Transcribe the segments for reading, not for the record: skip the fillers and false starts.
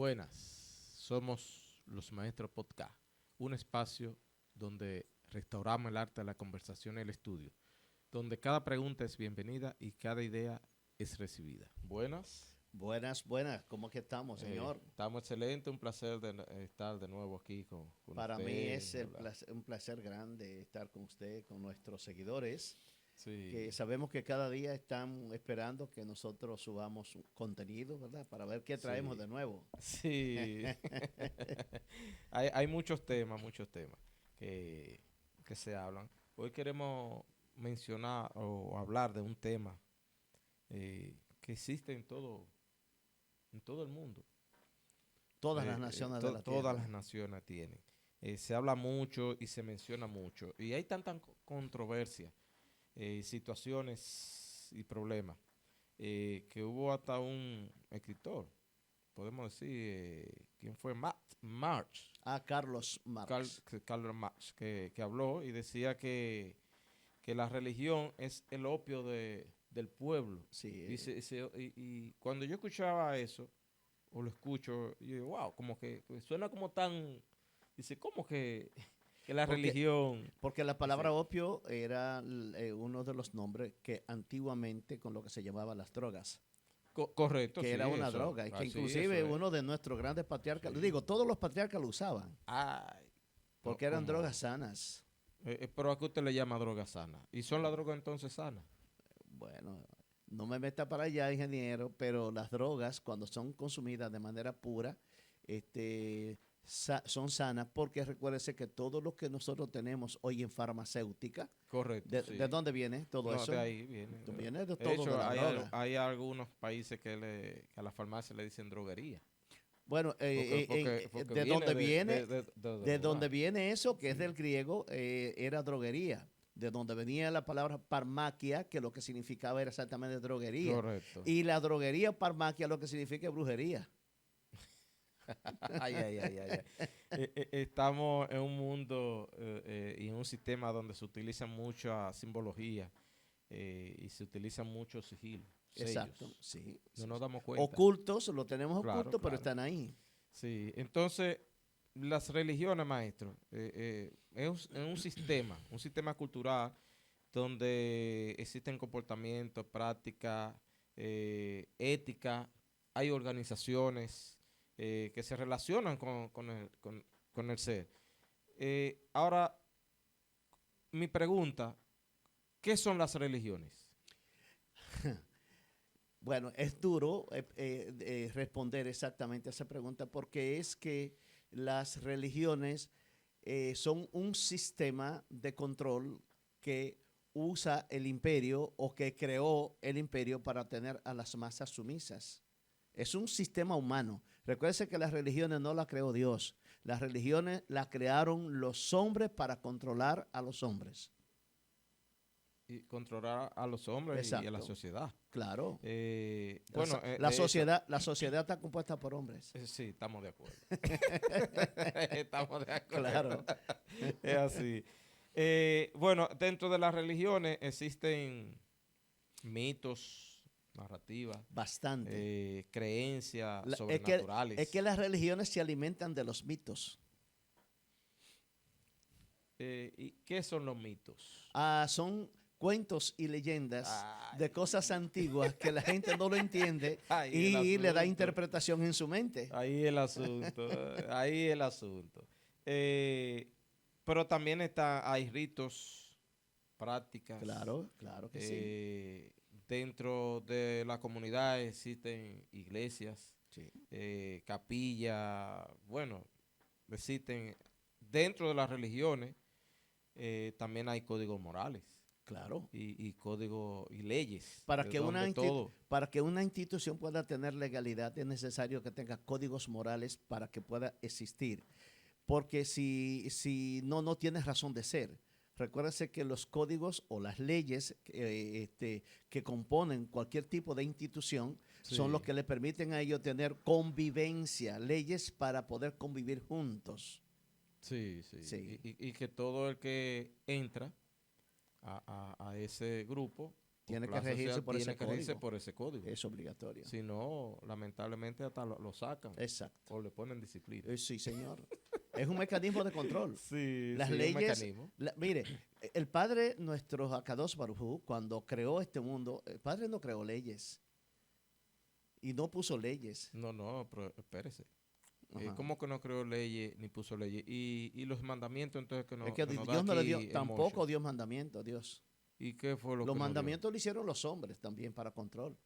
Buenas, somos los Maestros Podcast, un espacio donde restauramos el arte de la conversación y el estudio, donde cada pregunta es bienvenida y cada idea es recibida. Buenas. Buenas, ¿cómo que estamos, señor? Estamos excelentes, un placer estar de nuevo aquí con Para mí usted. es un placer grande estar con usted, con nuestros seguidores, Sí, que sabemos que cada día están esperando que nosotros subamos contenido, ¿verdad? Para ver qué traemos sí, de nuevo. sí. Hay muchos temas que, que se hablan. Hoy queremos mencionar o hablar de un tema que existe en todo el mundo. Todas las naciones de la Todas tierra. las naciones tienen. Se habla mucho y se menciona mucho. Y hay tanta controversia, situaciones y problemas, que hubo hasta un escritor, podemos decir, ¿quién fue? Marx, Carlos Marx. Karl Marx, que habló y decía que la religión es el opio del pueblo. Sí, Y cuando yo escuchaba eso, o lo escucho, yo digo, wow, como que suena como tan, dice, ¿cómo que la porque, religión? porque la Dice, palabra opio era uno de los nombres que antiguamente con lo que se llamaban las drogas. Correcto, Que sí, era una eso, droga y que así, eso inclusive es. uno de nuestros grandes patriarcas, Sí. digo, todos los patriarcas lo usaban Ay, porque eran drogas como, sanas. pero a qué usted le llama droga sana. ¿Y son las drogas entonces sanas? Bueno, no me meta para allá, ingeniero, pero las drogas, cuando son consumidas de manera pura, son sanas porque recuérdese que todo lo que nosotros tenemos hoy en farmacéutica, Correcto, ¿de sí. dónde viene todo No, de eso? ahí viene. Viene de De todo de hecho, la droga. hay algunos países que a la farmacia le dicen droguería. Bueno, Porque de viene dónde viene, de de droga. dónde viene eso, que es Sí. del griego, era droguería. De donde venía la palabra parmaquia, que lo que significaba era exactamente droguería. Correcto. Y la droguería parmaquia lo que significa es brujería. Ay, ay, ay, ay, ay. Estamos en un mundo y en un sistema donde se utiliza mucha simbología y se utiliza mucho sigilo, Exacto, sellos. sí, No sí, nos sí. damos cuenta. Ocultos, lo tenemos Claro, ocultos, pero claro. están ahí. Sí, entonces las religiones, maestro, es un sistema cultural donde existen comportamientos, prácticas, ética, hay organizaciones que se relacionan con el ser. Ahora, mi pregunta, ¿qué son las religiones? Bueno, es duro responder exactamente a esa pregunta porque es que las religiones son un sistema de control que usa el imperio o que creó el imperio para tener a las masas sumisas. Es un sistema humano. Recuerde que las religiones no las creó Dios. Las religiones las crearon los hombres para controlar a los hombres. Y controlar a los hombres y a la Exacto, sociedad. claro. Bueno, eso, La sociedad está compuesta por hombres. sí, estamos de acuerdo. Estamos de acuerdo. Claro, Es así. Bueno, dentro de las religiones existen mitos, narrativas, bastante. creencias La- es que, es que sobrenaturales. las religiones se alimentan de los mitos. ¿Y qué son los mitos? Son cuentos y leyendas de Ay, cosas antiguas que la gente no lo entiende ahí el y le da asunto. interpretación en su mente. Ahí el asunto. Ahí el asunto. Eh, pero también hay ritos, prácticas. Claro, claro que sí. eh, Dentro de la comunidad existen iglesias, Sí, capillas, bueno, existen dentro de las religiones, también hay códigos morales claro. y códigos y leyes, Para que, donde todo, para que una institución pueda tener legalidad es necesario que tenga códigos morales para que pueda existir. Porque si no, no tiene razón de ser. Recuérdese que los códigos o las leyes que componen cualquier tipo de institución son los sí, que le permiten a ellos tener convivencia, leyes para poder convivir juntos. sí, sí, Sí, y que todo el que entra a ese grupo Tiene que clase social regirse por ese tiene que regirse código. por ese código. Es obligatorio. Si no, lamentablemente hasta lo sacan Exacto. o le ponen disciplina. Sí, señor. Es un mecanismo de control. Sí, Las sí, un leyes, mecanismo. mire, el Padre, nuestro Akadosh Baruj Hu, cuando creó este mundo, el Padre no creó leyes y no puso leyes. No, pero espérese. Ajá. ¿Cómo que no creó leyes ni puso leyes? Y los mandamientos entonces que, Es que nos da Dios no le aquí dio, el tampoco Moshe. dio mandamientos, Dios. ¿Y qué fue lo Los que nos dio? mandamientos lo hicieron los hombres también para control.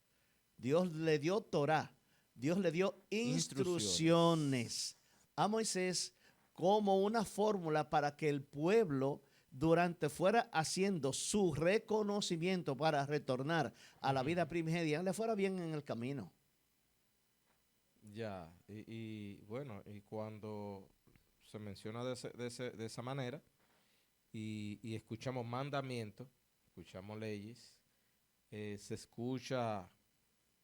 Dios le dio Torah, Dios le dio instrucciones a Moisés como una fórmula para que el pueblo durante fuera haciendo su reconocimiento para retornar a la vida primigenia, le fuera bien en el camino. Ya, bueno, y cuando se menciona de esa manera y escuchamos mandamientos, escuchamos leyes, se escucha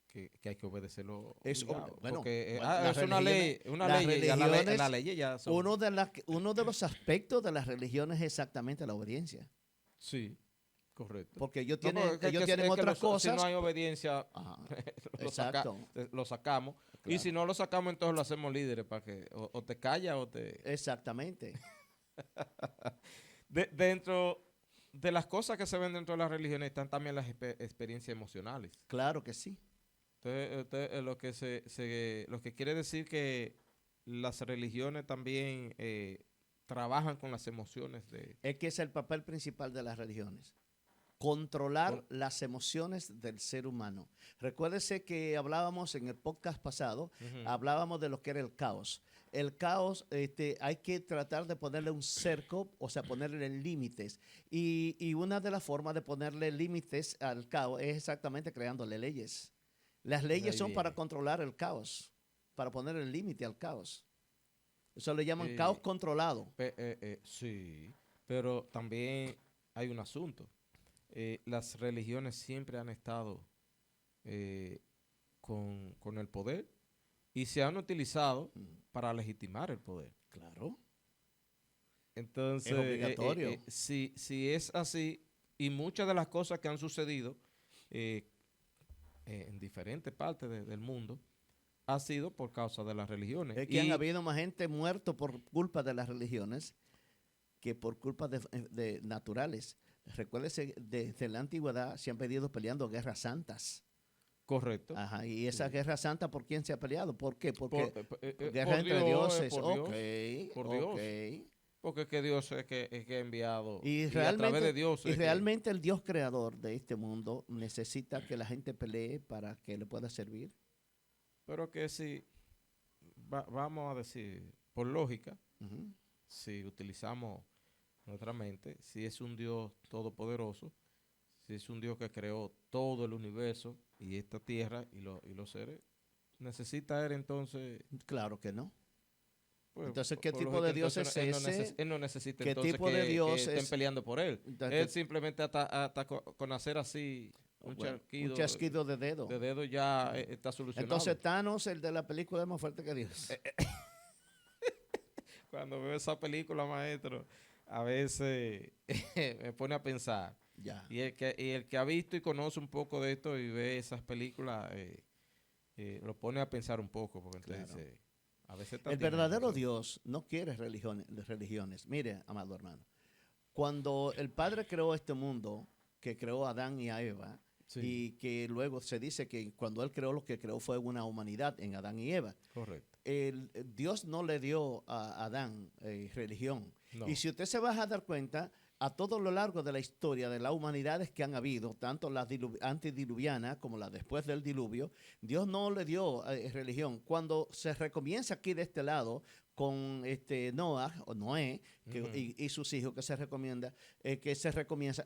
que hay que obedecerlo. Es, obligado, bueno, porque las es una ley, las y ya religiones, la ley ya son. uno de los aspectos de las religiones es exactamente la obediencia. Sí, correcto. Porque ellos No, tienen, porque ellos tienen otras si cosas. no hay obediencia, Ajá, lo, lo sacamos. Y claro. si no lo sacamos, entonces lo hacemos líderes para que o te callas o te... Exactamente. Dentro de las cosas que se ven dentro de las religiones están también las experiencias emocionales. Claro que sí. Entonces lo que quiere decir que las religiones también trabajan con las emociones de... Es que es el papel principal de las religiones. Controlar las emociones del ser humano. Recuérdese que hablábamos en el podcast pasado, hablábamos de lo que era el caos. El caos hay que tratar de ponerle un cerco, o sea, ponerle límites. Y una de las formas de ponerle límites al caos es exactamente creándole leyes. Las leyes son para controlar el caos, para poner el límite al caos. Eso le llaman caos controlado. Sí, pero también hay un asunto. Las religiones siempre han estado con el poder y se han utilizado para legitimar el poder. Claro. Entonces, es obligatorio. Si es así, y muchas de las cosas que han sucedido en diferentes partes del mundo, ha sido por causa de las religiones. Es que han habido más gente muerto por culpa de las religiones que por culpa de naturales. Recuérdese, desde la antigüedad se han venido peleando guerras santas. Correcto. Ajá, y esa guerra santa, ¿por quién se ha peleado? ¿Por qué? Porque guerra por entre Dios, dioses. por Dios. Porque es que Dios es que ha enviado y a través de Dios. Y realmente el Dios creador de este mundo necesita que la gente pelee para que le pueda servir. Pero que si, vamos a decir, por lógica, si utilizamos nuestra mente, si es un Dios todopoderoso, si es un Dios que creó todo el universo y esta tierra y los seres, ¿necesita él entonces? Claro que no. Pues, entonces, ¿qué tipo de Dios es ese? Él no necesita ¿Qué entonces tipo de Dios que estén peleando por él. Entonces, él simplemente hasta con hacer así un chasquido de dedo. De dedo ya está solucionado. Entonces Thanos, el de la película, es más fuerte que Dios. Cuando veo esa película, maestro, a veces me pone a pensar. Ya. Y el que ha visto y conoce un poco de esto y ve esas películas, lo pone a pensar un poco, porque entonces dice, a veces el verdadero Dios no quiere religiones. Mire, amado hermano, cuando el Padre creó este mundo, que creó a Adán y a Eva, y que luego se dice que cuando Él creó, lo que creó fue una humanidad en Adán y Eva. Correcto. Dios no le dio a Adán religión. No. Y si usted se va a dar cuenta, a todo lo largo de la historia de las humanidades que han habido, tanto la antediluviana como la después del diluvio, Dios no le dio religión. Cuando se recomienza aquí de este lado con Noé y sus hijos que se recomienda,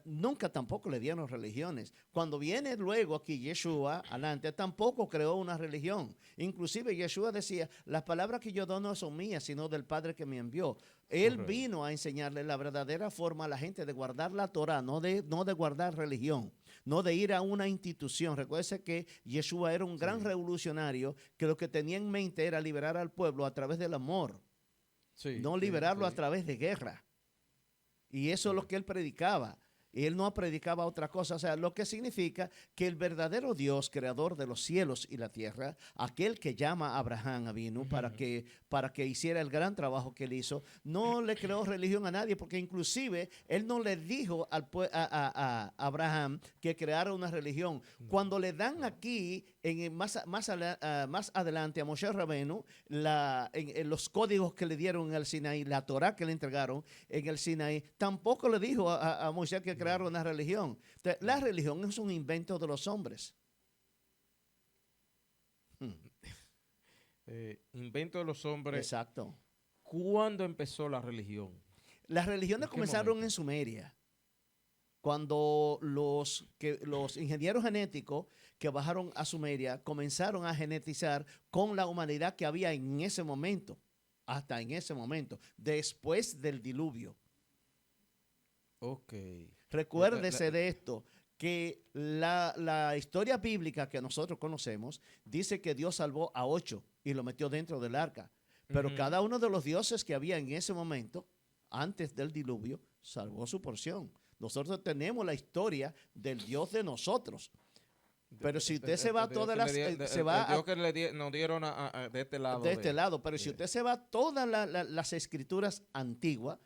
nunca tampoco le dieron religiones. Cuando viene luego aquí Yeshua, adelante, tampoco creó una religión. Inclusive Yeshua decía, las palabras que yo doy no son mías, sino del Padre que me envió. Él vino a enseñarle la verdadera forma a la gente de guardar la Torah, no de guardar religión, no de ir a una institución. Recuérdese que Yeshua era un gran revolucionario que lo que tenía en mente era liberar al pueblo a través del amor, no liberarlo a través de guerra. Y eso es lo que él predicaba. Y él no predicaba otra cosa, o sea, lo que significa que el verdadero Dios, creador de los cielos y la tierra, aquel que llama a Abraham vino para que hiciera el gran trabajo que él hizo, no le creó religión a nadie, porque inclusive él no le dijo a Abraham que creara una religión. Cuando le dan aquí, más adelante a Moshe Rabenu, en los códigos que le dieron en el Sinaí, la Torah que le entregaron en el Sinaí, tampoco le dijo a Moisés que creara una religión. Entonces, la religión es un invento de los hombres. Invento de los hombres. Exacto. ¿Cuándo empezó la religión? Las religiones comenzaron en Sumeria, cuando los ingenieros genéticos que bajaron a Sumeria comenzaron a genetizar con la humanidad que había en ese momento, hasta en ese momento, después del diluvio. Ok. Recuérdese de esto, que la historia bíblica que nosotros conocemos dice que Dios salvó a 8 y lo metió dentro del arca. Pero cada uno de los dioses que había en ese momento, antes del diluvio, salvó su porción. Nosotros tenemos la historia del Dios de nosotros. Pero si usted se va a todas las... Dios que nos dieron de este lado. De este lado, pero si usted se va a todas las escrituras antiguas,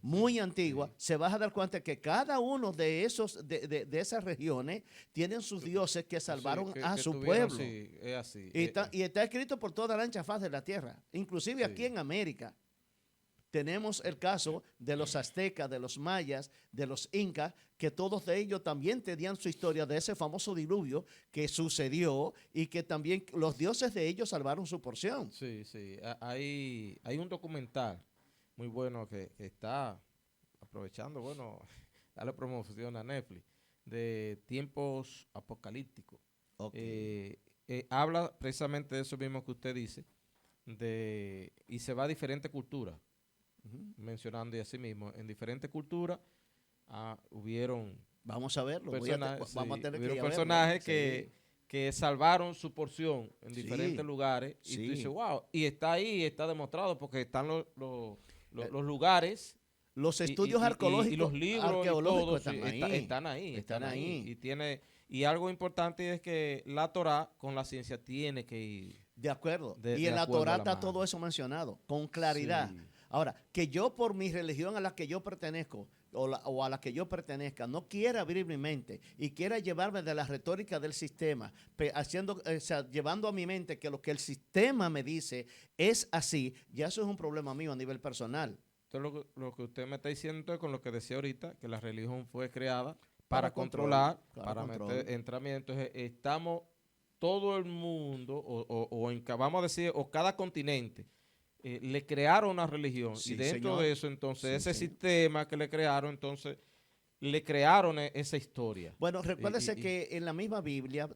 muy antiguas, se va a dar cuenta que cada uno de esas regiones tienen sus dioses que salvaron a su pueblo. Sí, es así. Y está escrito por toda la ancha faz de la tierra, inclusive aquí en América. Tenemos el caso de los aztecas, de los mayas, de los incas, que todos de ellos también tenían su historia de ese famoso diluvio que sucedió y que también los dioses de ellos salvaron su porción. Sí, sí. Hay un documental muy bueno que está aprovechando, bueno, darle promoción a Netflix, de tiempos apocalípticos. Okay. Habla precisamente de eso mismo que usted dice, y se va a diferentes culturas. Mencionando y así mismo, en diferentes culturas hubieron... Vamos a verlo. Vamos a tener personajes que salvaron su porción en diferentes lugares. Y tú dices, wow, y está ahí, está demostrado porque están los lugares. Los estudios arqueológicos y los libros están ahí. Y algo importante es que la Torah con la ciencia tiene que ir. De acuerdo. Y en la Torah está todo eso mencionado, con claridad. Sí. Ahora, que yo por mi religión a la que yo pertenezco o a la que yo pertenezca no quiera abrir mi mente y quiera llevarme de la retórica del sistema, llevando a mi mente que lo que el sistema me dice es así, ya eso es un problema mío a nivel personal. Entonces lo que usted me está diciendo es con lo que decía ahorita, que la religión fue creada para controlar, para meter entramientos. Estamos todo el mundo, vamos a decir, o cada continente, le crearon una religión y dentro de eso entonces sistema que le crearon, entonces le crearon esa historia. Bueno, recuérdese que en la misma Biblia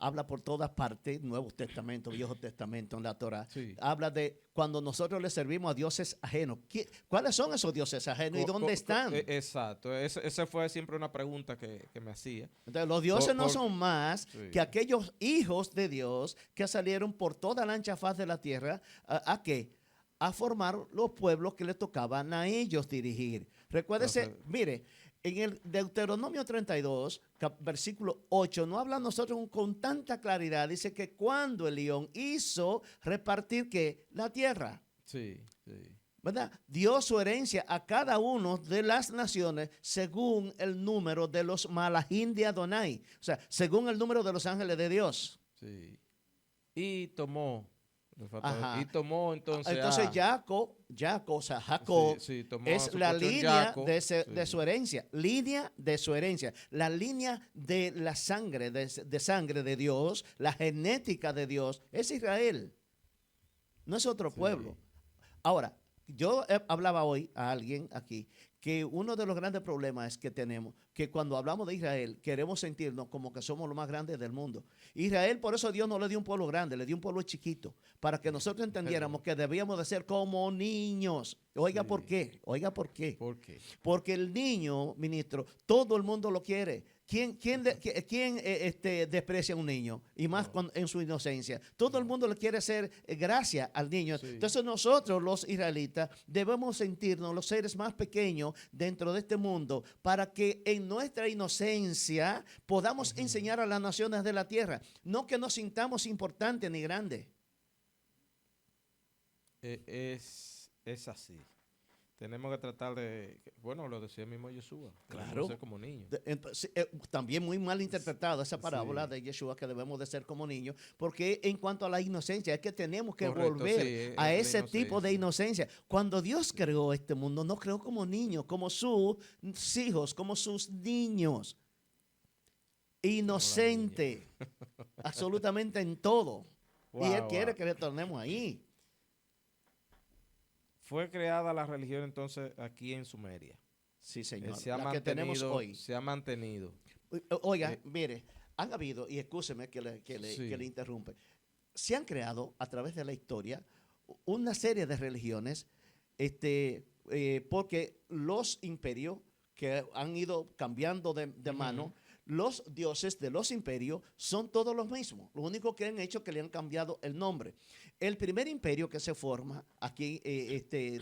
habla por todas partes, Nuevo Testamento, Viejo Testamento, en la Torah, habla de cuando nosotros le servimos a dioses ajenos. ¿Cuáles son esos dioses ajenos y dónde están? Exacto, esa fue siempre una pregunta que me hacía. Entonces, los dioses no son más que aquellos hijos de Dios que salieron por toda la ancha faz de la tierra, ¿a qué? A formar los pueblos que le tocaban a ellos dirigir. Recuérdese, mire, en el Deuteronomio 32, versículo 8, no habla a nosotros con tanta claridad. Dice que cuando el león hizo repartir ¿qué? La tierra. Sí. ¿Verdad? Dio su herencia a cada uno de las naciones según el número de los malachim de Adonai. O sea, según el número de los ángeles de Dios. Sí. Y tomó entonces. Entonces Jacob es la línea de su herencia. Línea de su herencia. La línea de la sangre, de sangre de Dios, la genética de Dios, es Israel. No es otro pueblo. Ahora, yo hablaba hoy a alguien aquí que uno de los grandes problemas es que tenemos, que cuando hablamos de Israel queremos sentirnos como que somos los más grandes del mundo. Israel, por eso Dios no le dio un pueblo grande, le dio un pueblo chiquito, para que nosotros entendiéramos que debíamos de ser como niños. Oiga, ¿por qué? ¿Por qué? Porque el niño, ministro, todo el mundo lo quiere. ¿Quién desprecia a un niño? Y más No. en su inocencia. Todo el mundo le quiere hacer gracia al niño. Sí. Entonces nosotros, los israelitas, debemos sentirnos los seres más pequeños dentro de este mundo para que en nuestra inocencia podamos enseñar a las naciones de la tierra. No que nos sintamos importantes ni grandes. Es así. Tenemos que tratar de, bueno, lo decía mismo Yeshua, Claro. ser como niños. También muy mal interpretada esa parábola Sí. de Yeshua, que debemos de ser como niños, porque en cuanto a la inocencia, es que tenemos que Correcto, volver sí, a es la ese tipo de inocencia. Cuando Dios creó este mundo, nos creó como niños, como sus hijos, como sus niños. Inocente, absolutamente en todo. Y Él Wow, quiere wow. que retornemos ahí. Fue creada la religión entonces aquí en Sumeria. Sí, Señor. Se ha La que tenemos mantenido, hoy. se ha mantenido. Oiga, Eh, mire, han habido, y escúcheme que Sí. le interrumpe, se han creado a través de la historia una serie de religiones, porque los imperios que han ido cambiando de mano, los dioses de los imperios son todos los mismos. Lo único que han hecho es que le han cambiado el nombre. El primer imperio que se forma aquí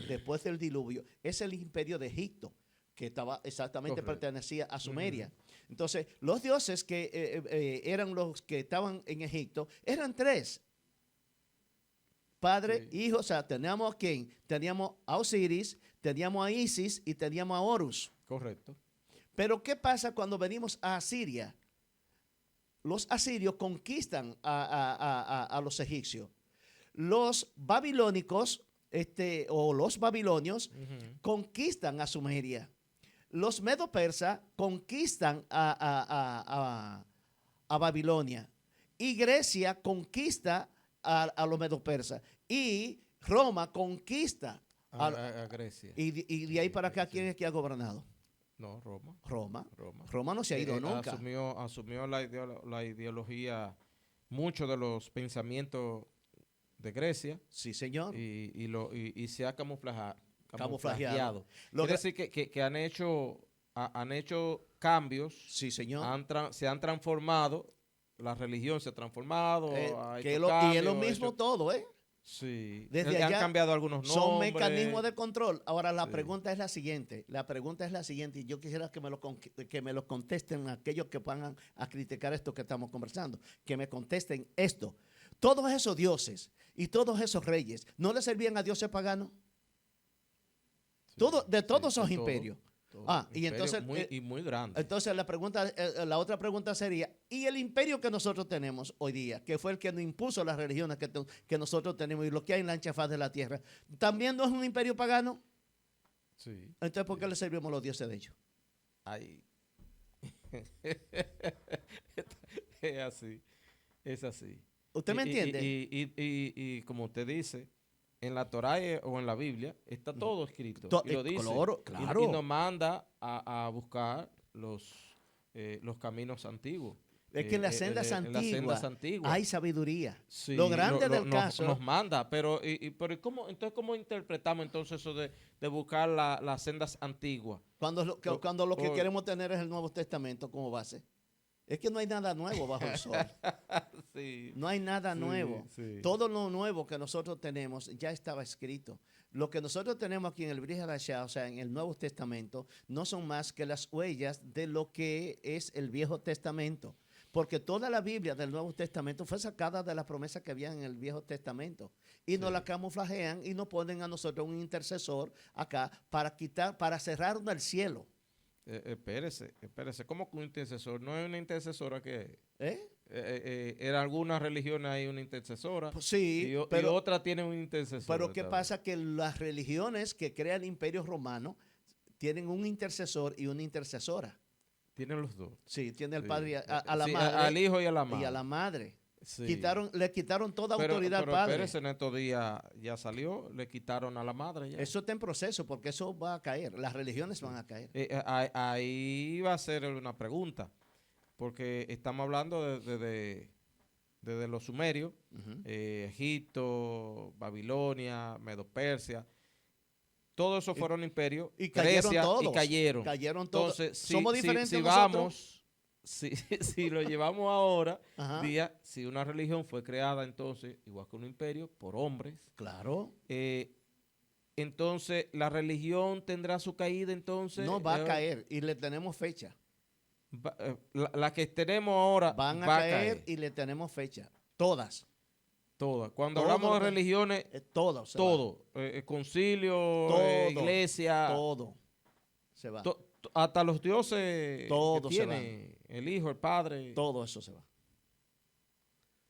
después del diluvio es el imperio de Egipto, que estaba exactamente Correcto. pertenecía a Sumeria. Entonces, los dioses que eran los que estaban en Egipto eran tres. Padre, Sí. hijo, o sea, teníamos a quién? Teníamos a Osiris, teníamos a Isis y teníamos a Horus. Correcto. Pero ¿qué pasa cuando venimos a Asiria? Los asirios conquistan a los egipcios. Los babilónicos, o los babilonios, conquistan a Sumeria. Los medo-persas conquistan a Babilonia. Y Grecia conquista a los medo-persas. Y Roma conquista A Grecia. y de ahí para acá, ¿quién es que ha gobernado? No, Roma. Roma. Roma. Roma no se ha ido nunca. Asumió la ideología, muchos de los pensamientos de Grecia Sí, señor. y se ha Camuflajeado. camuflajeado. Lo Quiere gra- decir que han hecho cambios, Sí, señor. se han transformado, la religión se ha transformado, ha Y hecho es lo cambios, mismo todo, ¿eh? Sí, Desde le han allá cambiado algunos nombres. son mecanismos de control. Ahora, la Sí. pregunta es la siguiente. Y yo quisiera que me lo contesten aquellos que van a criticar esto que estamos conversando. Que me contesten esto. Todos esos dioses y todos esos reyes, ¿no le servían a dioses paganos? Sí, De todos sí, esos todo, imperios. todo. Y Imperio entonces, muy grande. Entonces la otra pregunta sería, ¿y el imperio que nosotros tenemos hoy día, que fue el que nos impuso las religiones que nosotros tenemos y lo que hay en la ancha faz de la tierra, también no es un imperio pagano? Sí. Entonces, ¿por qué le servimos a los dioses de ellos? Ay. Es así. Es así. ¿Usted me entiende? Y como usted dice, en la Torá o en la Biblia está todo escrito. Y lo dice. Claro. Y nos manda a buscar los caminos antiguos. Es que en las sendas antiguas hay sabiduría. Sí, Lo grande del caso. nos manda, pero ¿cómo interpretamos entonces eso de buscar las sendas antiguas? Cuando lo que o- queremos tener es el Nuevo Testamento como base. Es que no hay nada nuevo bajo el sol. Sí, No hay nada sí, nuevo. sí. Todo lo nuevo que nosotros tenemos ya estaba escrito. Lo que nosotros tenemos aquí en el Brit Hadashah, o sea, en el Nuevo Testamento, no son más que las huellas de lo que es el Viejo Testamento. Porque toda la Biblia del Nuevo Testamento fue sacada de las promesas que había en el Viejo Testamento. Y nos la camuflajean y nos ponen a nosotros un intercesor acá para cerrarnos el cielo. Espérese. ¿Cómo que un intercesor? ¿No es una intercesora que ¿Eh? en algunas religiones hay una intercesora Pues sí, y pero otra tiene un intercesor? Pero ¿qué también. pasa? Que las religiones que crean imperios romanos tienen un intercesor y una intercesora. Tienen los dos. Sí, tiene el Sí. padre a la Sí, madre. al hijo y a la madre. Y a la madre. Sí. Le quitaron toda autoridad pero al padre. espérese, en estos días ya salió, le quitaron a la madre ya. Eso está en proceso porque eso va a caer. Las religiones van a caer. Ahí va a ser una pregunta, porque estamos hablando desde los sumerios, Ujú. Egipto, Babilonia, Medo-Persia, todos esos fueron imperios, Y cayeron Grecia, todos. y cayeron. Cayeron todos. Entonces, Somos diferentes si nosotros. vamos, si, si lo llevamos ahora, Ajá. si una religión fue creada entonces, igual que un imperio, por hombres, Claro. entonces la religión tendrá su caída entonces. No va a caer y le tenemos fecha. La que tenemos ahora Van a va a caer caer. y le tenemos fecha. Todas. Todas. Cuando Todo hablamos lo de que- religiones, todo se va. todo. Concilio, Todo. iglesia, Todo se va. hasta los dioses que Todo se va. tiene el Hijo, el Padre. Todo eso se va.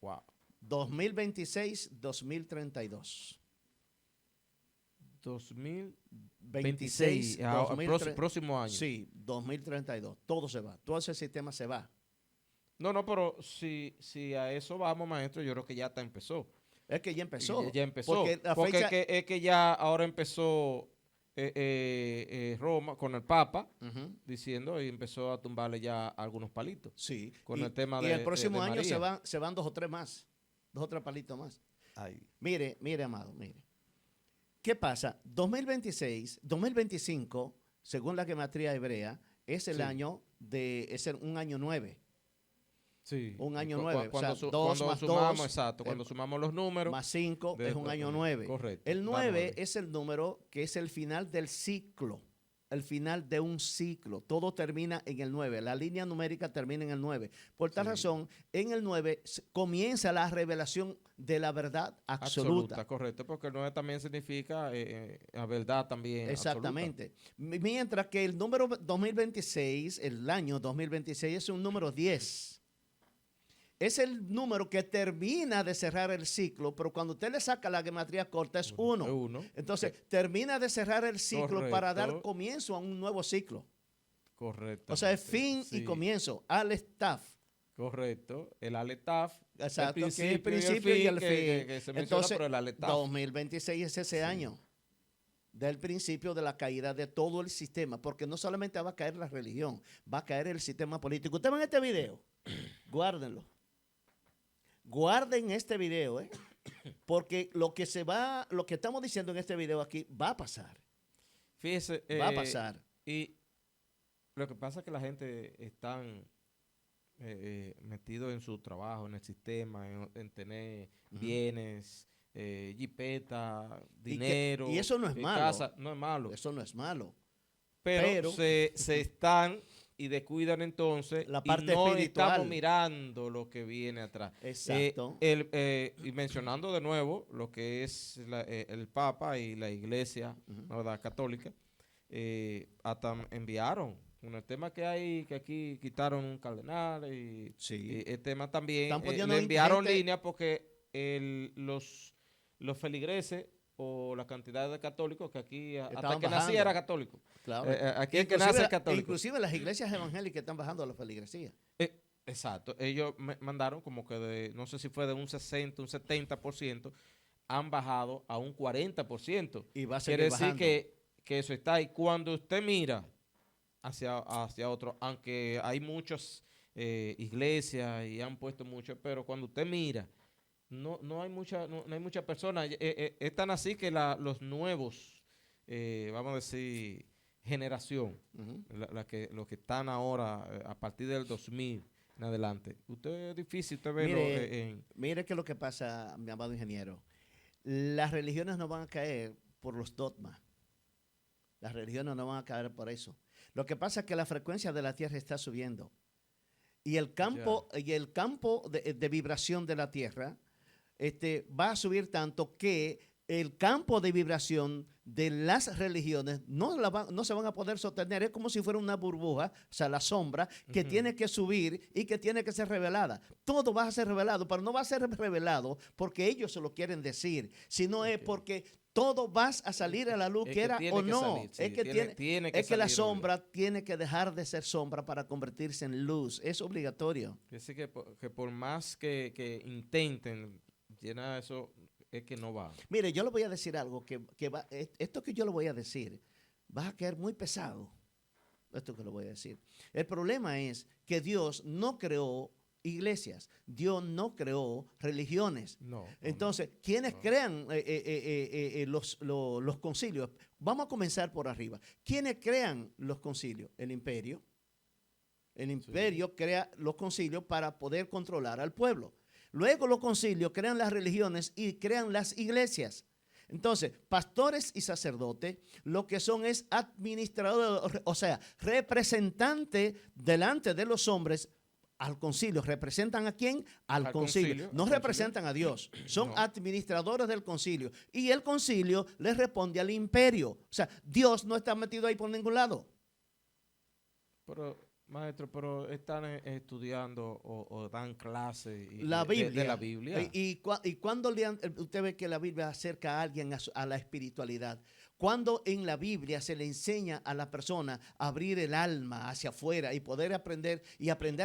Wow. 2026-2032. 2026, 26, próximo año. Sí, 2032. Todo se va. Todo ese sistema se va. No, pero si a eso vamos, maestro, yo creo que ya hasta empezó. Es que ya empezó. Ya empezó. Porque la Porque fecha... es que ya ahora empezó Roma con el Papa Ujú, diciendo y empezó a tumbarle ya algunos palitos sí. con y, el tema y de el próximo de año María. se van 2 o 3 más. 2 o 3 palitos más. Ay. Mire, amado, mire. ¿Qué pasa? 2025, según la gematría hebrea, es el Sí. año es un año 9. Sí. Un año Cu- 9. Cuando, o sea, 2 cuando más sumamos, 2 exacto, cuando sumamos los números. más 5 es un año 9. Correcto. El da 9 9. es el número que es el final del ciclo. El final de un ciclo. Todo termina en el 9. La línea numérica termina en el 9. Por tal Sí. razón, en el 9 comienza la revelación de la verdad absoluta. Correcto, porque el 9 también significa la verdad también. Exactamente. Mientras que el número 2026, el año 2026 es un número 10. Es el número que termina de cerrar el ciclo, pero cuando usted le saca la gematría corta es 1. Uno. Entonces, termina de cerrar el ciclo para dar Correcto. comienzo a un nuevo ciclo. Correcto. O sea, es fin y comienzo. Al-Staff. Correcto. El Aletaf. Exacto, El que es el principio y el fin. Que se menciona, Entonces, pero el Aletaf. 2026 es ese año del principio de la caída de todo el sistema, porque no solamente va a caer la religión, va a caer el sistema político. Ustedes ven este video, guárdenlo. Guarden este video, porque lo que estamos diciendo en este video aquí va a pasar. Fíjese. Va a pasar. Y lo que pasa es que la gente están metido en su trabajo, en el sistema, en tener bienes, jipeta, dinero. Y eso no es malo. Casa. No es malo. Eso no es malo. Pero se están y descuidan entonces La parte y no espiritual. estamos mirando lo que viene atrás. Exacto. Y mencionando de nuevo lo que es el Papa y la Iglesia, ¿verdad?, católica, hasta enviaron con el tema que hay, que aquí quitaron un cardenal y, Sí. y el tema también, Están poniendo le enviaron gente- línea porque los feligreses o la cantidad de católicos que aquí, hasta Estaban que nací bajando. era católico. Claro. Aquí el que nace es católico. Inclusive las iglesias evangélicas están bajando a la feligresía. Exacto. Ellos me mandaron como que no sé si fue de un 60, un 70%, han bajado a un 40%. Y va a seguir Quiere decir bajando. que eso está ahí. Cuando usted mira hacia otro, aunque hay muchas iglesias y han puesto mucho, pero cuando usted mira, no hay muchas personas. Es tan así que los nuevos, vamos a decir, generación, Ujú. los que están ahora a partir del 2000 en adelante, usted es difícil usted verlo Mire que lo que pasa, mi amado ingeniero. Las religiones no van a caer por los dogmas. Las religiones no van a caer por eso. Lo que pasa es que la frecuencia de la Tierra está subiendo. Y el campo de vibración de la Tierra va a subir tanto que el campo de vibración de las religiones no se van a poder sostener. Es como si fuera una burbuja, o sea, la sombra, que tiene que subir y que tiene que ser revelada. Todo va a ser revelado, pero no va a ser revelado porque ellos se lo quieren decir, sino es porque todo va a salir a la luz, quiera o no. Es que la sombra tiene que dejar de ser sombra para convertirse en luz. Es obligatorio. Así que por más que intenten llenar eso, es que no va. Mire, yo le voy a decir algo esto que yo le voy a decir va a caer muy pesado. Esto que le voy a decir. El problema es que Dios no creó iglesias, Dios no creó religiones. Entonces, ¿quiénes crean los concilios? Vamos a comenzar por arriba. ¿Quiénes crean los concilios? El imperio. El imperio crea los concilios para poder controlar al pueblo. Luego los concilios crean las religiones y crean las iglesias. Entonces, pastores y sacerdotes lo que son es administradores, o sea, representantes delante de los hombres al concilio. ¿Representan a quién? Al concilio. No representan a Dios. Son administradores del concilio. Y el concilio les responde al imperio. O sea, Dios no está metido ahí por ningún lado. Pero, maestro, pero están estudiando o dan clases La Biblia. de la Biblia. Y cuando usted ve que la Biblia acerca a alguien a la espiritualidad, cuando en la Biblia se le enseña a la persona a abrir el alma hacia afuera y poder aprender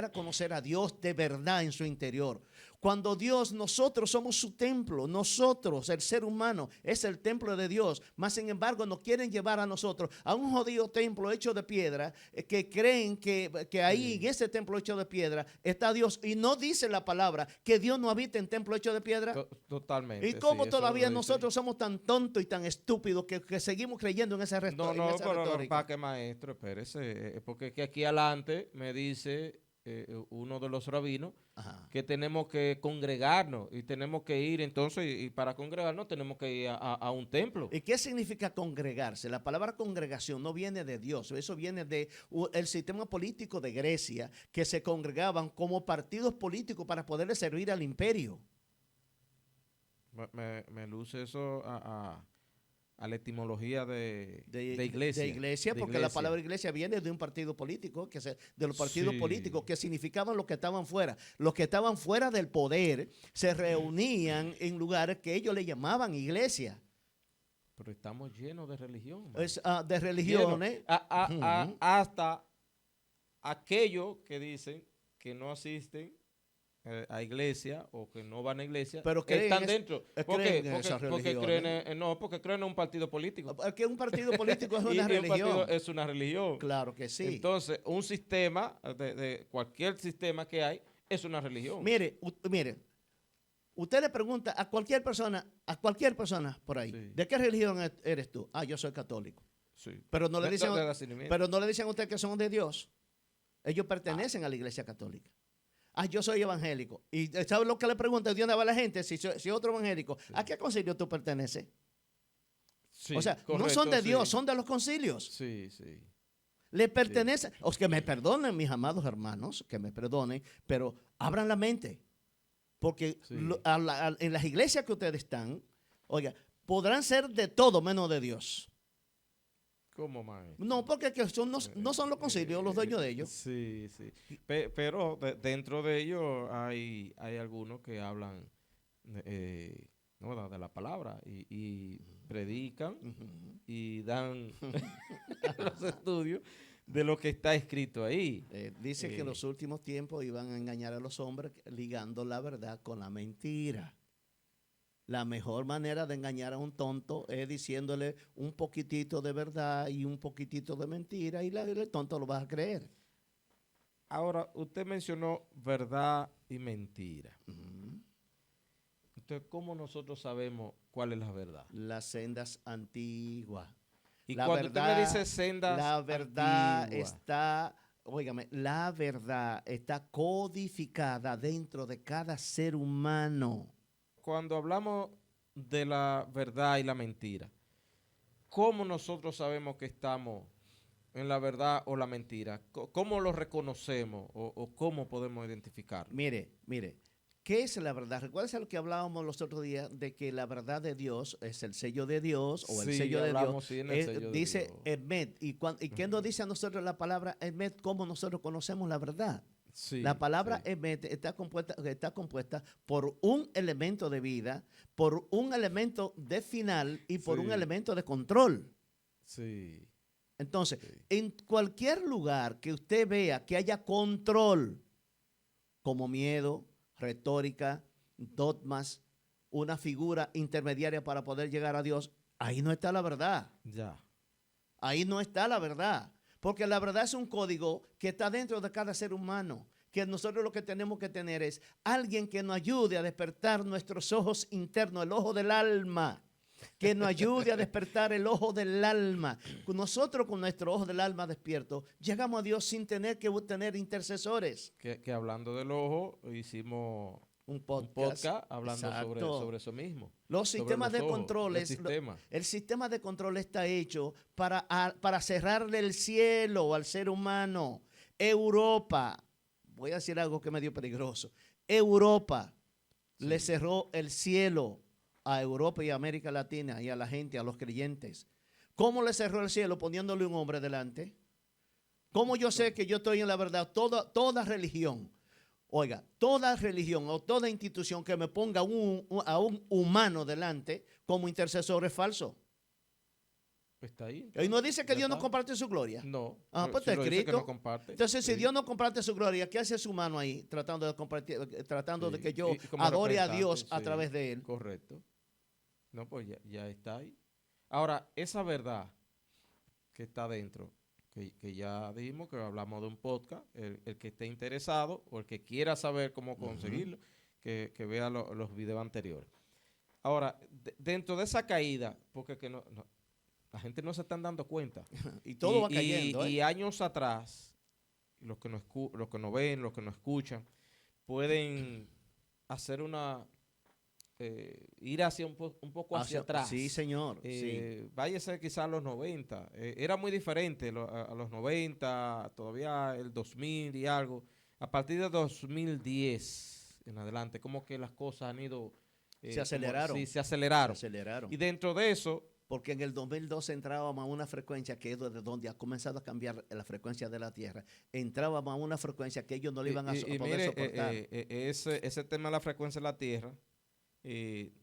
a conocer a Dios de verdad en su interior. Cuando Dios, nosotros somos su templo, nosotros, el ser humano, es el templo de Dios. Mas, sin embargo, nos quieren llevar a nosotros a un jodido templo hecho de piedra, que creen que ahí en ese templo hecho de piedra está Dios. Y no dice la palabra que Dios no habita en templo hecho de piedra. Totalmente. ¿Y cómo todavía nosotros somos tan tontos y tan estúpidos que seguimos creyendo en esa retórica? No, pero para que maestro, espérese, porque que aquí adelante me dice uno de los rabinos que tenemos que congregarnos y tenemos que ir entonces, y para congregarnos tenemos que ir a un templo. ¿Y qué significa congregarse? La palabra congregación no viene de Dios, eso viene del sistema político de Grecia, que se congregaban como partidos políticos para poderle servir al imperio. Me luce eso a la etimología de iglesia. De iglesia, porque la palabra iglesia viene de un partido político, de los partidos políticos que significaban los que estaban fuera. Los que estaban fuera del poder se reunían en lugares que ellos le llamaban iglesia. Pero estamos llenos de religión. De religiones. Hasta aquellos que dicen que no asisten a iglesia o que no van a iglesia, pero están dentro. Porque creen en un partido político. Porque un partido político es una religión. Es una religión. Claro que sí. Entonces, un sistema, de cualquier sistema que hay, es una religión. Mire, usted le pregunta a cualquier persona por ahí, ¿de qué religión eres tú? Yo soy católico. Sí. Pero no le dicen a usted que son de Dios. Ellos pertenecen a la iglesia católica. Yo soy evangélico. ¿Y sabe lo que le pregunto? ¿De dónde va la gente? Si otro evangélico, ¿a qué concilio tú perteneces? Sí, o sea, correcto, no son de Dios, son de los concilios. Sí, sí. Le pertenece. O sea, que me perdonen, mis amados hermanos, que me perdonen, pero abran la mente. Porque en las iglesias que ustedes están, oiga, podrán ser de todo menos de Dios. ¿Cómo, maestro? No, porque no son los concilios los dueños de ellos. Sí, sí. Pero dentro de ellos hay algunos que hablan de la palabra y predican y dan los estudios de lo que está escrito ahí. Dice que en los últimos tiempos iban a engañar a los hombres ligando la verdad con la mentira. La mejor manera de engañar a un tonto es diciéndole un poquitito de verdad y un poquitito de mentira y el tonto lo va a creer. Ahora, usted mencionó verdad y mentira. Entonces, ¿cómo nosotros sabemos cuál es la verdad? Las sendas antiguas. Y cuando usted me dice sendas la verdad antiguas, la verdad está codificada dentro de cada ser humano. Cuando hablamos de la verdad y la mentira, ¿cómo nosotros sabemos que estamos en la verdad o la mentira? ¿Cómo lo reconocemos o cómo podemos identificarlo? Mire, ¿qué es la verdad? Recuerda lo que hablábamos los otros días de que la verdad de Dios es el sello de Dios o el sello de Dios. Sí, en el sello dice de Dios. Emet. ¿Y qué nos dice a nosotros la palabra Emet? ¿Cómo nosotros conocemos la verdad? Sí, la palabra Emet está compuesta por un elemento de vida, por un elemento de final y por un elemento de control. Sí. Entonces, en cualquier lugar que usted vea que haya control, como miedo, retórica, dogmas, una figura intermediaria para poder llegar a Dios, ahí no está la verdad. Ya. Ahí no está la verdad. Porque la verdad es un código que está dentro de cada ser humano, que nosotros lo que tenemos que tener es alguien que nos ayude a despertar nuestros ojos internos, el ojo del alma, que nos ayude a despertar el ojo del alma. Nosotros con nuestro ojo del alma despierto, llegamos a Dios sin tener que tener intercesores. Que hablando del ojo, hicimos Un un podcast, podcast hablando exacto. sobre eso mismo. Los sobre sistemas los de ojos, controles, el sistema. el sistema de control está hecho para cerrarle el cielo al ser humano. Europa, voy a decir algo que es medio peligroso. Europa le cerró el cielo a Europa y a América Latina y a la gente, a los creyentes. ¿Cómo le cerró el cielo? Poniéndole un hombre delante. ¿Cómo yo sé que yo estoy en la verdad? Toda religión, oiga, toda religión o toda institución que me ponga a un humano delante como intercesor es falso. Está ahí. Y no dice que Ya Dios no está. comparte su gloria. No. Ah, pues si está lo dice que escrito. no comparte. Entonces, si Sí. Dios no comparte su gloria, ¿qué hace su humano ahí tratando de compartir, tratando de Sí. que yo Y como adore a representante, Dios a sí, través de él? correcto. No, pues ya está ahí. Ahora, esa verdad que está dentro, que ya dijimos que hablamos de un podcast, el que esté interesado o el que quiera saber cómo conseguirlo, que vea los videos anteriores. Ahora, dentro de esa caída, porque la gente no se están dando cuenta. Y todo va cayendo. Y años atrás, los que nos ven, los que nos escuchan, pueden hacer ir hacia un poco hacia atrás. Sí, señor. Sí. Váyase quizás a los 90. Era muy diferente a los 90, todavía el 2000 y algo. A partir de 2010 en adelante, como que las cosas han ido... Se aceleraron. Sí, se aceleraron. Se aceleraron. Y dentro de eso... Porque en el 2012 entrábamos a una frecuencia que es de donde ha comenzado a cambiar la frecuencia de la Tierra. Entrábamos a una frecuencia que ellos no le iban a poder mire, soportar. Ese tema de la frecuencia de la Tierra,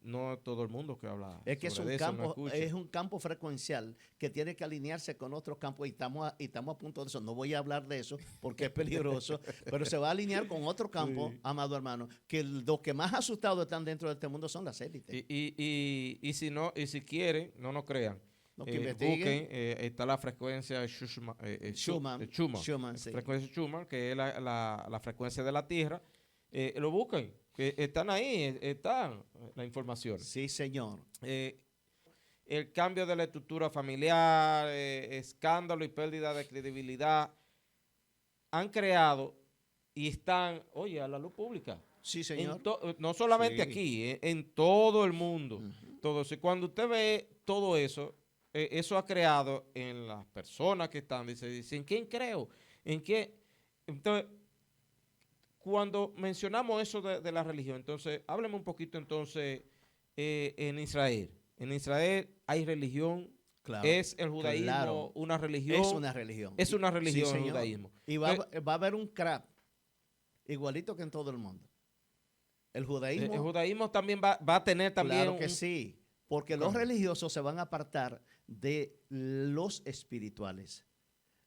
no todo el mundo que habla Es que es sobre un eso, no campo, escucha. es un campo frecuencial que tiene que alinearse con otros campos y estamos a punto de eso. No voy a hablar de eso porque es peligroso, pero se va a alinear con otro campo, Sí. amado hermano, que los que más asustados están dentro de este mundo son las élites. Y si quieren, no nos crean. Los que investiguen. Busquen, está la frecuencia Schumann, sí. frecuencia Schumann, que es la frecuencia de la Tierra. Lo busquen, que están ahí, están la información. Sí, señor. El cambio de la estructura familiar, escándalo y pérdida de credibilidad han creado y están, oye, a la luz pública. Sí, señor. No solamente Sí. aquí, en todo el mundo. Todo eso. Y cuando usted ve todo eso, eso ha creado en las personas que están, dice, ¿en quién creo? ¿En qué? Entonces, cuando mencionamos eso de la religión, entonces, hábleme un poquito entonces en Israel. En Israel hay religión. Claro. ¿Es el judaísmo Claro. una religión? Es una religión. Es una religión Sí, el señor. judaísmo. Y va a haber un crap, igualito que en todo el mundo. El judaísmo. El judaísmo también va a tener también Claro que sí, porque los religiosos se van a apartar de los espirituales.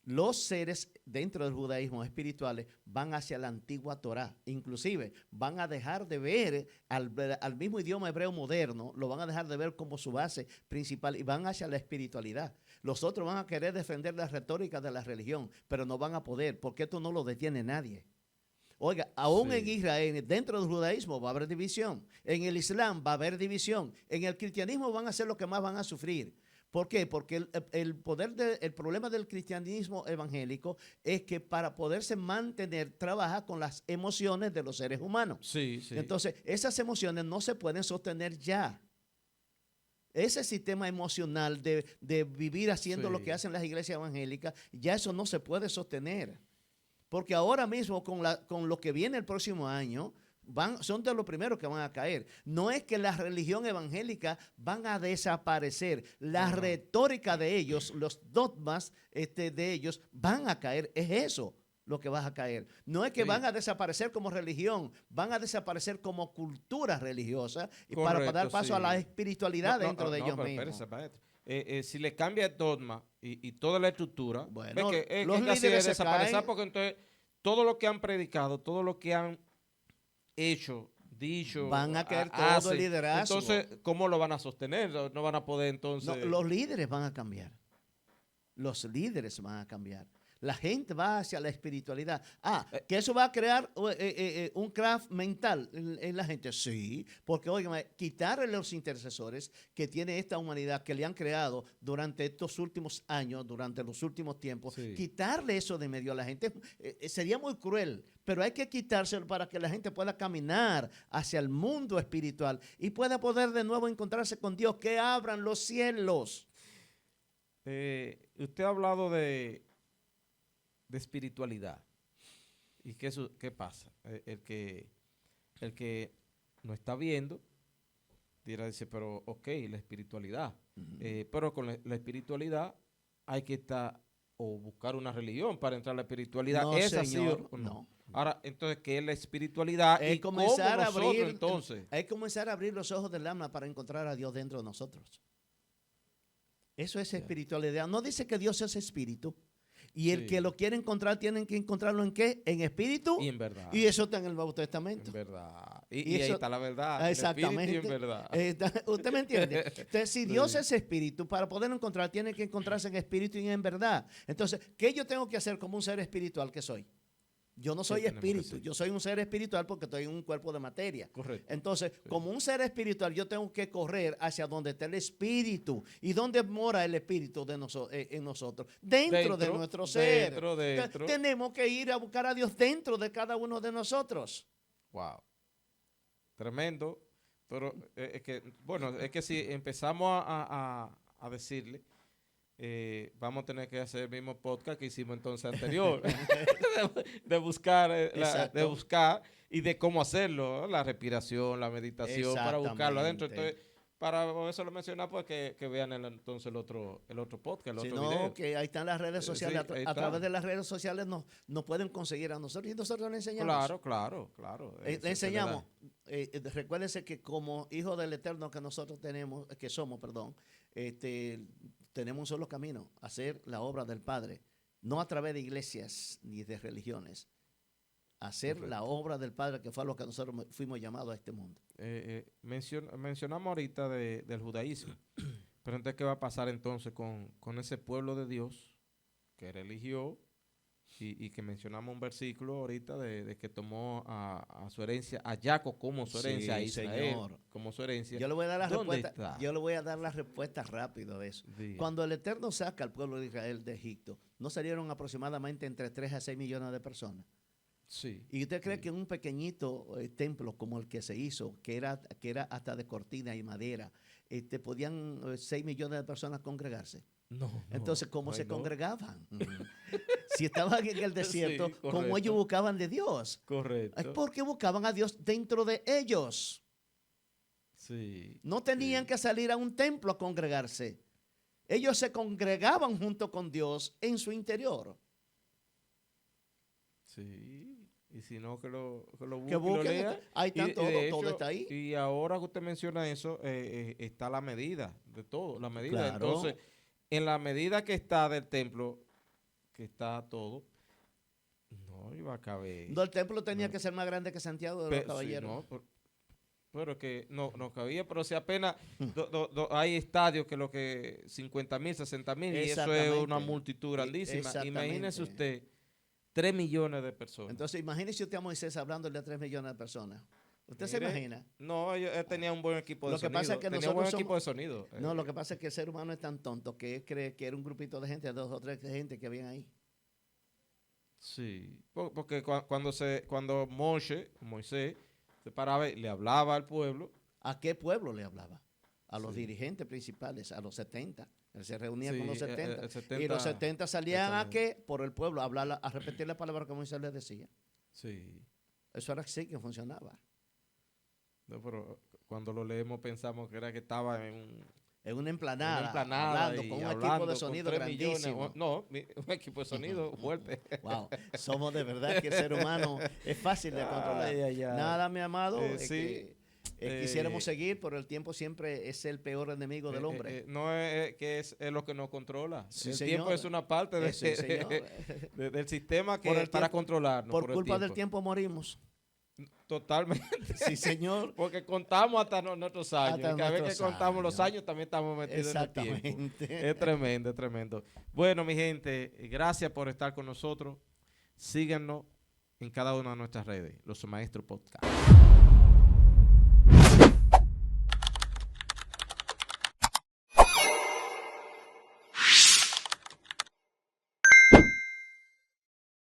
Los seres dentro del judaísmo espirituales van hacia la antigua Torá. Inclusive van a dejar de ver al mismo idioma hebreo moderno, lo van a dejar de ver como su base principal y van hacia la espiritualidad. Los otros van a querer defender la retórica de la religión, pero no van a poder, porque esto no lo detiene nadie. Oiga, aún Sí. en Israel, dentro del judaísmo va a haber división. En el Islam va a haber división. En el cristianismo van a ser los que más van a sufrir. ¿Por qué? Porque el problema del cristianismo evangélico es que para poderse mantener, trabaja con las emociones de los seres humanos. Sí, sí. Entonces, esas emociones no se pueden sostener ya. Ese sistema emocional de vivir haciendo lo Sí. que hacen las iglesias evangélicas, ya eso no se puede sostener. Porque ahora mismo, con lo que viene el próximo año, son de los primeros que van a caer. No es que la religión evangélica van a desaparecer. La retórica de ellos, los dogmas de ellos van a caer. Es eso lo que va a caer. No es que Sí. van a desaparecer como religión, van a desaparecer como cultura religiosa y Correcto, para dar paso sí. a la espiritualidad dentro de ellos pero mismos. espérese, maestro. Si le cambia el dogma y toda la estructura, Bueno, ve que los casi líderes se desaparecer, caen. porque entonces todo lo que han predicado, todo lo que han hecho, dicho, Van a caer todo hacen, el liderazgo. Entonces, ¿cómo lo van a sostener? No van a poder entonces... No, los líderes van a cambiar. Los líderes van a cambiar. La gente va hacia la espiritualidad. Que eso va a crear un craft mental en la gente. Sí, porque, óigame, quitarle los intercesores que tiene esta humanidad, que le han creado durante estos últimos años, durante los últimos tiempos, Sí. quitarle eso de medio a la gente sería muy cruel, pero hay que quitárselo para que la gente pueda caminar hacia el mundo espiritual y pueda poder de nuevo encontrarse con Dios, que abran los cielos. Usted ha hablado de espiritualidad. ¿Y qué pasa? El que no está viendo, dice, pero ok, la espiritualidad. Pero con la espiritualidad hay que estar o buscar una religión para entrar a la espiritualidad. No, ¿Es así señor, o no? no. Ahora, entonces, ¿qué es la espiritualidad? Es ¿Y cómo comenzar a nosotros, abrir, entonces? hay que comenzar a abrir los ojos del alma para encontrar a Dios dentro de nosotros. Eso es espiritualidad. No dice que Dios es espíritu. Y el que lo quiere encontrar, tienen que encontrarlo ¿en qué? En espíritu. Y en verdad. Y eso está en el Nuevo Testamento. En verdad. Y ahí eso, está la verdad. Exactamente. En espíritu y en verdad. ¿Usted me entiende? Entonces, si Dios es espíritu, para poderlo encontrar, tiene que encontrarse en espíritu y en verdad. Entonces, ¿qué yo tengo que hacer como un ser espiritual que soy? Yo no soy espíritu, yo soy un ser espiritual porque estoy en un cuerpo de materia. Correcto. Entonces, como un ser espiritual, yo tengo que correr hacia donde está el espíritu. ¿Y dónde mora el espíritu en nosotros? Dentro de nuestro ser. Dentro. Tenemos que ir a buscar a Dios dentro de cada uno de nosotros. Wow. Tremendo. Pero es que si empezamos a decirle, vamos a tener que hacer el mismo podcast que hicimos entonces anterior de buscar y de cómo hacerlo, ¿no? La respiración, la meditación, para buscarlo adentro. Entonces, para eso lo mencionaba, pues que vean entonces el otro podcast, el otro video. Que ahí están las redes sociales. Sí, a través de las redes sociales nos pueden conseguir a nosotros y nosotros le enseñamos. Claro. Le enseñamos. Recuérdense que como hijos del Eterno que nosotros somos, tenemos un solo camino, hacer la obra del Padre, no a través de iglesias ni de religiones, hacer la obra del Padre, que fue a lo que nosotros fuimos llamados a este mundo. Mencionamos ahorita del judaísmo, pero entonces, ¿qué va a pasar entonces con ese pueblo de Dios que religió y que mencionamos un versículo ahorita de que tomó a su herencia, a Jacob como su herencia, a Israel Señor, como su herencia? Yo le voy a dar la ¿Dónde respuesta. está? Yo le voy a dar la respuesta rápido de eso. Diga. Cuando el Eterno saca al pueblo de Israel de Egipto, ¿no salieron aproximadamente entre 3 a 6 millones de personas? Sí. ¿Y usted cree que un pequeñito templo como el que se hizo, que era hasta de cortina y madera, podían 6 millones de personas congregarse? No. Entonces, ¿cómo se congregaban? Si estaban en el desierto, Sí, ¿cómo ellos buscaban de Dios? Correcto. Es porque buscaban a Dios dentro de ellos. Sí. No tenían que salir a un templo a congregarse. Ellos se congregaban junto con Dios en su interior. Sí. Y si no, que lo busque, Que busquen, lo lea. ahí está todo, de todo hecho, está ahí. Y ahora que usted menciona eso, está la medida de todo, la medida. Claro. Entonces, en la medida que está del templo, que está todo, no iba a caber. No, el templo tenía que ser más grande que Santiago de los Caballeros. Sí, pero que no cabía, pero si apenas hay estadios que 50,000, 60,000, y eso es una multitud grandísima. Imagínese usted 3 millones de personas. Entonces, imagínese usted a Moisés hablándole a 3 millones de personas. ¿Usted se imagina? No, él tenía un buen equipo de sonido. Lo que pasa es que tenía un buen equipo de sonido. No, lo que pasa es que el ser humano es tan tonto que él cree que era un grupito de gente, 2 o 3 gente que habían ahí. Sí, porque cuando Moisés se paraba y le hablaba al pueblo. ¿A qué pueblo le hablaba? A los dirigentes principales, a los 70. Él se reunía con los 70. Y los 70 salían a qué? Por el pueblo, a repetir la palabra que Moisés les decía. Sí. Eso era así que funcionaba. No, pero cuando lo leemos pensamos que era que estaba en una emplanada hablando con un equipo de sonido grandísimo. Un equipo de sonido fuerte. Wow, somos de verdad que el ser humano es fácil de controlar. Nada, mi amado, quisiéramos seguir, pero el tiempo siempre es el peor enemigo del hombre. No es que es lo que nos controla. Sí, el señor. tiempo es una parte del sistema que para controlarnos. Por culpa del tiempo morimos. Totalmente. Sí, señor. Porque contamos hasta nuestros años. Hasta Y cada vez que nuestros contamos los años. años, también estamos metidos en el tiempo. Exactamente. Es tremendo, es tremendo. Bueno, mi gente, gracias por estar con nosotros. Síganos en cada una de nuestras redes, Los Maestros Podcast.